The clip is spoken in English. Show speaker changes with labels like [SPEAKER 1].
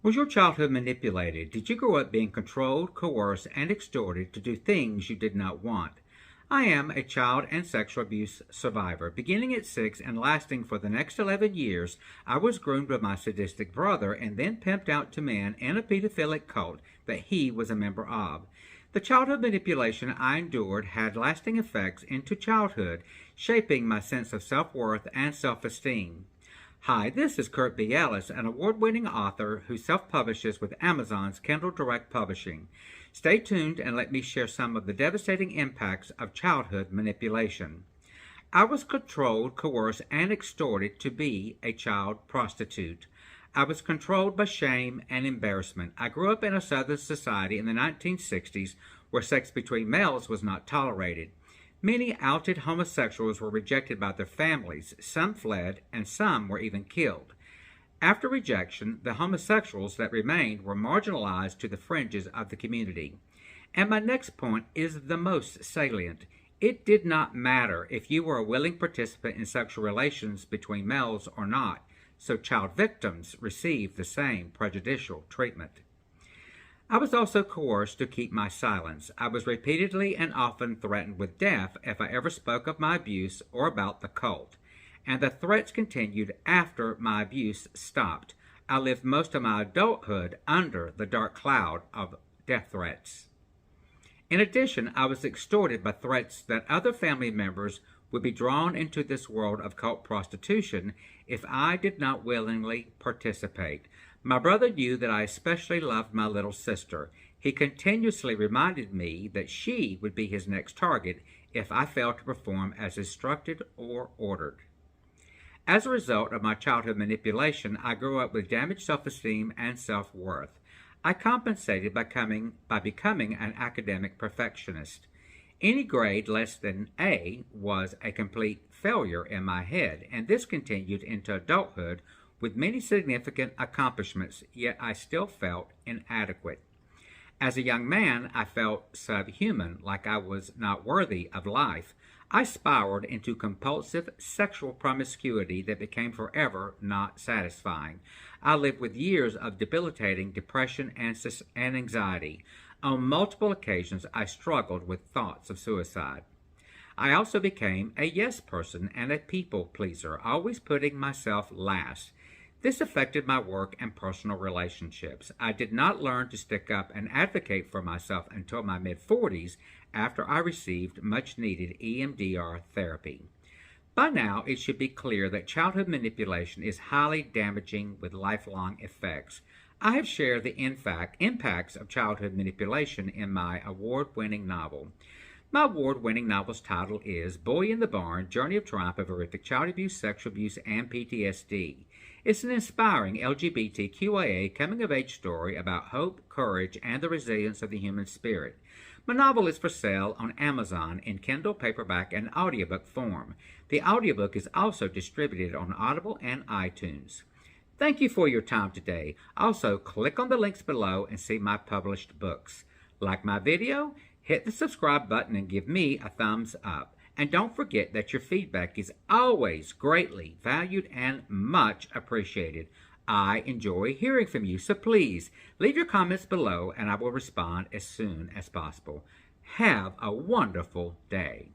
[SPEAKER 1] Was your childhood manipulated? Did you grow up being controlled, coerced, and extorted to do things you did not want? I am a child and sexual abuse survivor. Beginning at 6 and lasting for the next 11 years, I was groomed by my sadistic brother and then pimped out to men in a pedophilic cult that he was a member of. The childhood manipulation I endured had lasting effects into childhood, shaping my sense of self-worth and self-esteem. Hi, this is Kurt B. Ellis, an award-winning author who self-publishes with Amazon's Kindle Direct Publishing. Stay tuned and let me share some of the devastating impacts of childhood manipulation. I was controlled, coerced, and extorted to be a child prostitute. I was controlled by shame and embarrassment. I grew up in a Southern society in the 1960s where sex between males was not tolerated. Many outed homosexuals were rejected by their families, some fled, and some were even killed. After rejection, the homosexuals that remained were marginalized to the fringes of the community. And my next point is the most salient. It did not matter if you were a willing participant in sexual relations between males or not, so child victims received the same prejudicial treatment. I was also coerced to keep my silence. I was repeatedly and often threatened with death if I ever spoke of my abuse or about the cult, and the threats continued after my abuse stopped. I lived most of my adulthood under the dark cloud of death threats. In addition, I was extorted by threats that other family members would be drawn into this world of cult prostitution if I did not willingly participate. My brother knew that I especially loved my little sister. He continuously reminded me that she would be his next target if I failed to perform as instructed or ordered. As a result of my childhood manipulation, I grew up with damaged self-esteem and self-worth. I compensated by becoming an academic perfectionist. Any grade less than A was a complete failure in my head, and this continued into adulthood with many significant accomplishments, yet I still felt inadequate. As a young man, I felt subhuman, like I was not worthy of life. I spiraled into compulsive sexual promiscuity that became forever not satisfying. I lived with years of debilitating depression and anxiety. On multiple occasions, I struggled with thoughts of suicide. I also became a yes person and a people pleaser, always putting myself last. This affected my work and personal relationships. I did not learn to stick up and advocate for myself until my mid-40s after I received much-needed EMDR therapy. By now, it should be clear that childhood manipulation is highly damaging with lifelong effects. I have shared the impacts of childhood manipulation in my award-winning novel. My award-winning novel's title is Boy in the Barn, Journey of Triumph of Horrific Child Abuse, Sexual Abuse, and PTSD. It's an inspiring LGBTQIA coming-of-age story about hope, courage, and the resilience of the human spirit. My novel is for sale on Amazon in Kindle, paperback, and audiobook form. The audiobook is also distributed on Audible and iTunes. Thank you for your time today. Also, click on the links below and see my published books. Like my video? Hit the subscribe button and give me a thumbs up. And don't forget that your feedback is always greatly valued and much appreciated. I enjoy hearing from you, so please leave your comments below and I will respond as soon as possible. Have a wonderful day.